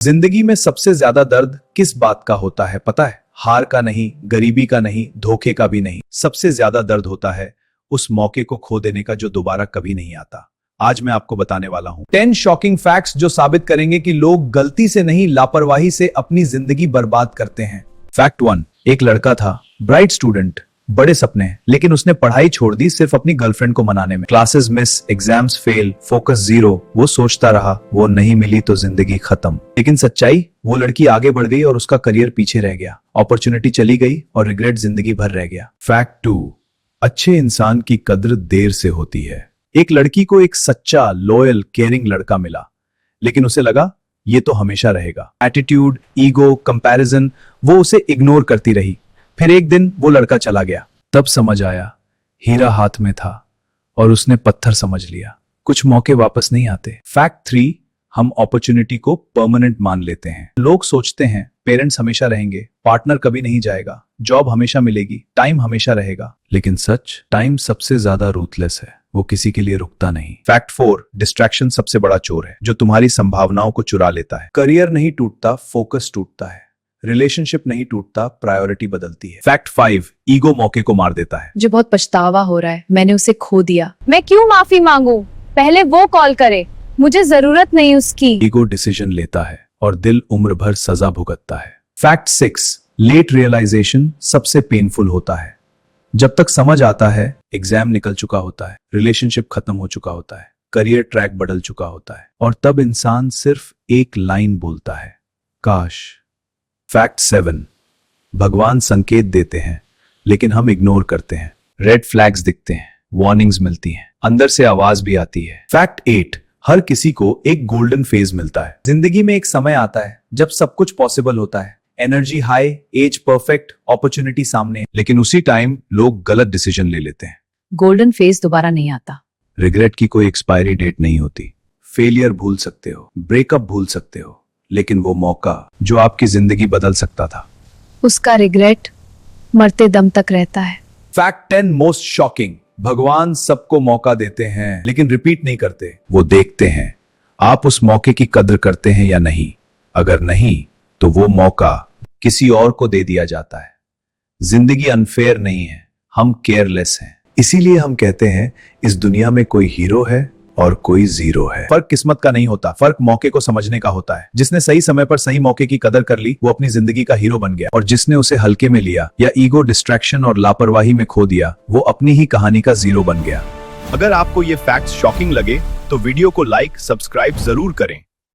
जिंदगी में सबसे ज्यादा दर्द किस बात का होता है पता है? हार का नहीं, गरीबी का नहीं, धोखे का भी नहीं। सबसे ज्यादा दर्द होता है उस मौके को खो देने का जो दोबारा कभी नहीं आता। आज मैं आपको बताने वाला हूं 10 शॉकिंग फैक्ट्स जो साबित करेंगे कि लोग गलती से नहीं, लापरवाही से अपनी जिंदगी बर्बाद करते हैं। फैक्ट 1, एक लड़का था, ब्राइट स्टूडेंट, बड़े सपने, लेकिन उसने पढ़ाई छोड़ दी सिर्फ अपनी गर्लफ्रेंड को मनाने में। Classes miss, exams fail, focus zero. वो सोचता रहा वो नहीं मिली तो जिंदगी खत्म। लेकिन सच्चाई, वो लड़की आगे बढ़ गई और उसका करियर पीछे रह गया। अपॉर्चुनिटी चली गई और रिग्रेट जिंदगी भर रह गया। फैक्ट 2, अच्छे इंसान की कद्र देर से होती है। एक लड़की को एक सच्चा, लॉयल, केयरिंग लड़का मिला, लेकिन उसे लगा ये तो हमेशा रहेगा। एटीट्यूड, ईगो, कंपैरिजन, वो उसे इग्नोर करती रही। फिर एक दिन वो लड़का चला गया, तब समझ आया हीरा हाथ में था और उसने पत्थर समझ लिया। कुछ मौके वापस नहीं आते। फैक्ट 3, हम अपॉर्चुनिटी को परमानेंट मान लेते हैं। लोग सोचते हैं पेरेंट्स हमेशा रहेंगे, पार्टनर कभी नहीं जाएगा, जॉब हमेशा मिलेगी, टाइम हमेशा रहेगा। लेकिन सच, टाइम सबसे ज्यादा रूथलेस है, वो किसी के लिए रुकता नहीं। फैक्ट 4, डिस्ट्रैक्शन सबसे बड़ा चोर है जो तुम्हारी संभावनाओं को चुरा लेता है। करियर नहीं टूटता, फोकस टूटता है। रिलेशनशिप नहीं टूटता, प्रायोरिटी बदलती है। फैक्ट 5, ईगो मौके को मार देता है। मुझे बहुत पछतावा हो रहा है, मैंने उसे खो दिया। मैं क्यों माफी मांगू, पहले वो कॉल करे, मुझे जरूरत नहीं उसकी। ईगो डिसीजन लेता है और दिल उम्र भर सजा भुगतता है। फैक्ट 6, लेट रियलाइजेशन सबसे पेनफुल होता है। जब तक समझ आता है एग्जाम निकल चुका होता है, रिलेशनशिप खत्म हो चुका होता है, करियर ट्रैक बदल चुका होता है, और तब इंसान सिर्फ एक लाइन बोलता है, काश। फैक्ट 7, भगवान संकेत देते हैं लेकिन हम इग्नोर करते हैं। रेड फ्लैग्स दिखते हैं, वार्निंग्स मिलती हैं, अंदर से आवाज भी आती है। फैक्ट 8, हर किसी को एक गोल्डन फेज मिलता है। जिंदगी में एक समय आता है जब सब कुछ पॉसिबल होता है, energy high, as perfect, opportunity सामने, लेकिन उसी टाइम लोग गलत डिसीजन ले लेते हैं। गोल्डन फेज दोबारा नहीं आता। रिग्रेट की कोई एक्सपायरी डेट नहीं होती। फेलियर भूल सकते हो, ब्रेकअप भूल सकते हो, लेकिन वो मौका जो आपकी जिंदगी बदल सकता था, उसका रिग्रेट मरते दम तक रहता है। फैक्ट 10, मोस्ट शॉकिंग, भगवान सबको मौका देते हैं लेकिन रिपीट नहीं करते। वो देखते हैं आप उस मौके की कद्र करते हैं या नहीं। अगर नहीं तो वो मौका किसी और को दे दिया जाता है। जिंदगी अनफेयर नहीं है, हम केयरलेस हैं। इसीलिए हम कहते हैं इस दुनिया में कोई हीरो है और कोई जीरो है। फर्क किस्मत का नहीं होता, फर्क मौके को समझने का होता है। जिसने सही समय पर सही मौके की कदर कर ली वो अपनी जिंदगी का हीरो बन गया, और जिसने उसे हल्के में लिया या ईगो, डिस्ट्रैक्शन और लापरवाही में खो दिया वो अपनी ही कहानी का जीरो बन गया। अगर आपको ये फैक्ट्स शॉकिंग लगे तो वीडियो को लाइक, सब्सक्राइब जरूर करें।